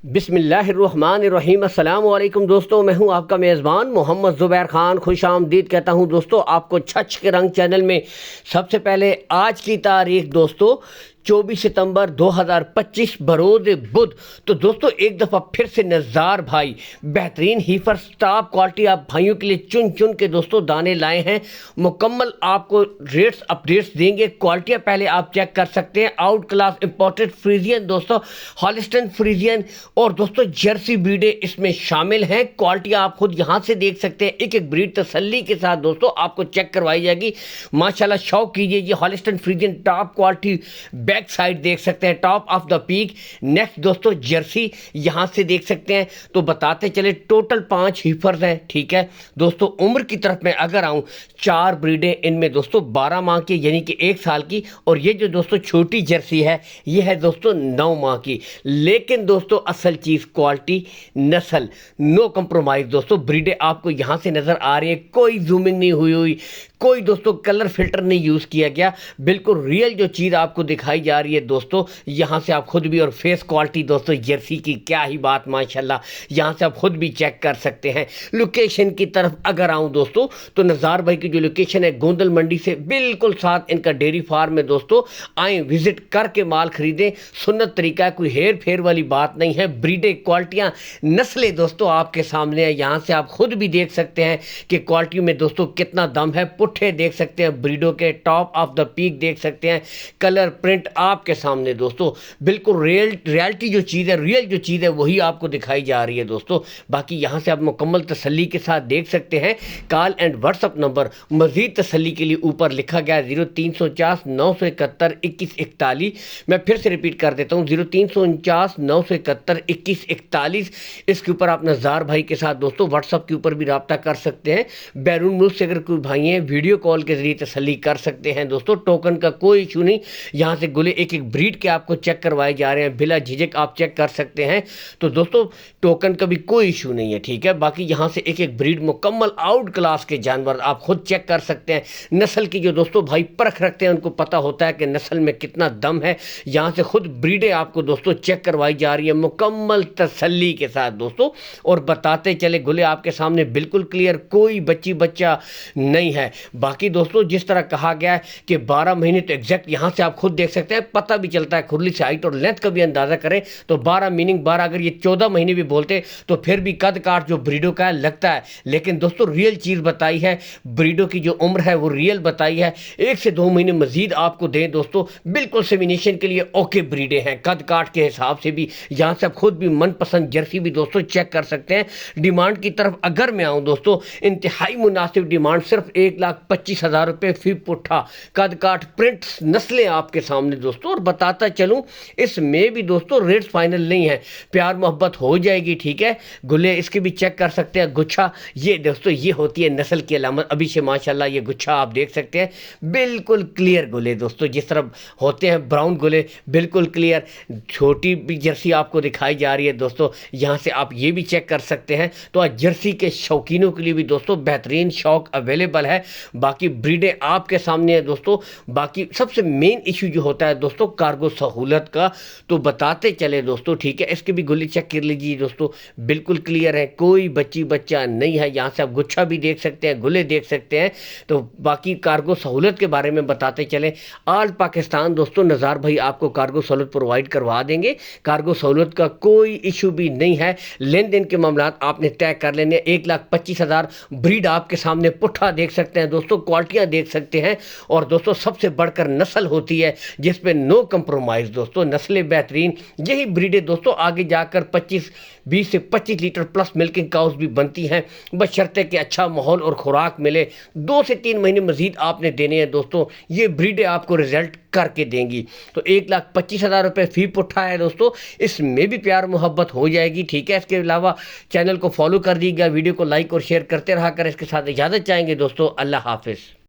बिस्मिल्लाहिर्रहमानिर्रहीम। अस्सलाम वालेकुम दोस्तों, मैं हूं आपका मेज़बान मोहम्मद ज़ुबैर ख़ान। खुश आमदीद कहता हूं दोस्तों आपको छछ के रंग चैनल में। सबसे पहले आज की तारीख दोस्तों 24 सितंबर 2025 बरोज बुध। तो दोस्तों एक दफ़ा फिर से नज़ार भाई बेहतरीन हीफर टॉप क्वालिटी आप भाइयों के लिए चुन चुन के दोस्तों दाने लाए हैं। मुकम्मल आपको रेट्स अपडेट्स देंगे। क्वालिटियाँ पहले आप चेक कर सकते हैं। आउट क्लास इंपोर्टेड फ्रीजियन दोस्तों, हॉलिस्टन फ्रीजियन और दोस्तों जर्सी ब्रीडें इसमें शामिल हैं। क्वालिटियाँ आप खुद यहाँ से देख सकते हैं। एक एक ब्रीड तसल्ली के साथ दोस्तों आपको चेक करवाई जाएगी। माशाल्लाह शौक कीजिए। ये हॉलिस्टन Friesian top quality back side देख सकते हैं, top of the peak. Next दोस्तों जर्सी यहाँ से देख सकते हैं। तो बताते चले टोटल 5 हीफर्स हैं, ठीक है दोस्तों। उम्र की तरफ मैं अगर आऊँ, 4 ब्रीडें इनमें दोस्तों 12 माह की यानी कि 1 साल की, और ये जो दोस्तों छोटी जर्सी है ये है दोस्तों 9 माह की। लेकिन दोस्तों असल चीज़ क्वालिटी, नस्ल, नो कंप्रोमाइज़ दोस्तों। ब्रीडें आपको यहाँ से नज़र आ रही है, कोई जूमिंग नहीं हुई, कोई दोस्तों कलर फिल्टर नहीं यूज़ किया गया। बिल्कुल रियल जो चीज़ आपको दिखाई जा रही है दोस्तों, यहाँ से आप खुद भी। और फेस क्वालिटी दोस्तों जर्सी की क्या ही बात माशाल्लाह, यहाँ से आप खुद भी चेक कर सकते हैं। लोकेशन की तरफ अगर आऊँ दोस्तों, तो नज़ार भाई की जो लोकेशन है गोंदल मंडी से बिल्कुल साथ इनका डेयरी फार्म है दोस्तों। आएँ विजिट करके माल खरीदें। सुन्नत तरीका है, कोई हेर फेर वाली बात नहीं है। ब्रीडें, क्वालिटियाँ, नस्लें दोस्तों आपके सामने है। यहाँ से आप खुद भी देख सकते हैं कि क्वालिटी में दोस्तों कितना दम है। पुट्ठे देख सकते हैं ब्रीडों के, टॉप ऑफ द पीक देख सकते हैं। कलर प्रिंट आपके सामने दोस्तों बिल्कुल रियलिटी जो चीज़ है, रियल जो चीज़ है वही आपको दिखाई जा रही है दोस्तों। बाकी यहाँ से आप मुकम्मल तसल्ली के साथ देख सकते हैं। कॉल एंड व्हाट्सअप नंबर मज़ीद तसल्ली के लिए ऊपर लिखा गया है 0349 971 2141। मैं फिर से रिपीट कर देता हूँ 0349 971 2141। इसके ऊपर आप नज़ार भाई के साथ दोस्तों व्हाट्सअप के ऊपर भी रब्ता कर सकते हैं। बैरून मुल्क से अगर कोई भाई हैं वीडियो कॉल के जरिए तसल्ली कर सकते हैं दोस्तों। टोकन का कोई इशू नहीं। यहाँ से गुले एक एक ब्रीड के आपको चेक करवाए जा रहे हैं, बिला झिझक आप चेक कर सकते हैं। तो दोस्तों टोकन का भी कोई इशू नहीं है, ठीक है। बाकी यहाँ से एक एक ब्रीड मुकम्मल आउट क्लास के जानवर आप खुद चेक कर सकते हैं। नस्ल की जो दोस्तों भाई परख रखते हैं उनको पता होता है कि नस्ल में कितना दम है। यहाँ से खुद ब्रीडें आपको दोस्तों चेक करवाई जा रही है मुकम्मल तसल्ली के साथ दोस्तों। और बताते चले गुले आपके सामने बिल्कुल क्लियर, कोई बच्ची बच्चा नहीं है। बाकी दोस्तों जिस तरह कहा गया है कि 12 महीने, तो एग्जैक्ट यहाँ से आप खुद देख सकते हैं, पता भी चलता है। खुरली से हाइट और लेंथ का भी अंदाज़ा करें तो 12 मीनिंग 12, अगर ये 14 महीने भी बोलते तो फिर भी कद काट जो ब्रीडों का है लगता है। लेकिन दोस्तों रियल चीज़ बताई है, ब्रीडों की जो उम्र है वो रियल बताई है। 1 से 2 महीने मजीद आपको दें दोस्तों, बिल्कुल सेमिनेशन के लिए ओके ब्रीडें हैं कद काट के हिसाब से भी। यहाँ से आप खुद भी मनपसंद जर्सी भी दोस्तों चेक कर सकते हैं। डिमांड की तरफ अगर मैं आऊँ दोस्तों, इंतहाई मुनासिब डिमांड, सिर्फ 1,25,000 रुपये फी पुट्ठा। कद काट प्रिंट नस्लें आपके सामने दोस्तों। और बताता चलूं इसमें भी दोस्तों रेट्स फाइनल नहीं है, प्यार मोहब्बत हो जाएगी, ठीक है। गुले इसके भी चेक कर सकते हैं। गुच्छा ये दोस्तों ये होती है नस्ल की अलामत। अभी से माशाल्लाह ये गुच्छा आप देख सकते हैं, बिल्कुल क्लियर गुले दोस्तों जिस तरह होते हैं ब्राउन गुले, बिल्कुल क्लियर। छोटी भी जर्सी आपको दिखाई जा रही है दोस्तों। यहाँ से आप ये भी चेक कर सकते हैं। तो आज जर्सी के शौकीनों के लिए भी दोस्तों बेहतरीन शौक अवेलेबल है। बाकी ब्रीडें आपके सामने है दोस्तों। बाकी सबसे मेन इशू जो होता है दोस्तों कार्गो सहूलत का, तो बताते चले दोस्तों, ठीक है। इसके भी गुले चेक कर लीजिए दोस्तों, बिल्कुल क्लियर है, कोई बच्ची बच्चा नहीं है। यहाँ से आप गुच्छा भी देख सकते हैं, गुले देख सकते हैं। तो बाकी कार्गो सहूलत के बारे में बताते चले, ऑल पाकिस्तान दोस्तों नज़ार भाई आपको कार्गो सहूलत प्रोवाइड करवा देंगे। कार्गो सहूलत का कोई इशू भी नहीं है। लेन देन के मामला आपने तय कर लेने। 1,25,000 ब्रीड आपके सामने पुट्ठा देख सकते हैं दोस्तों, क्वालिटियाँ देख सकते हैं। और दोस्तों सबसे बढ़कर नस्ल होती है जिस पे नो कंप्रोमाइज़ दोस्तों, नस्लें बेहतरीन। यही ब्रीडें दोस्तों आगे जाकर 20 से 25 लीटर प्लस मिल्किंग काउस भी बनती हैं, बशर्ते कि अच्छा माहौल और खुराक मिले। 2 से 3 महीने मजीद आपने देने हैं दोस्तों, ये ब्रीडें आपको रिजल्ट करके देंगी। तो 1,25,000 रुपये फी पुट्ठा है दोस्तों, इसमें भी प्यार मोहब्बत हो जाएगी, ठीक है। इसके अलावा चैनल को फॉलो कर दीजिएगा, वीडियो को लाइक और शेयर करते रहा कर। इसके साथ इजाज़त चाहेंगे दोस्तों, अल्लाह हाफिज़।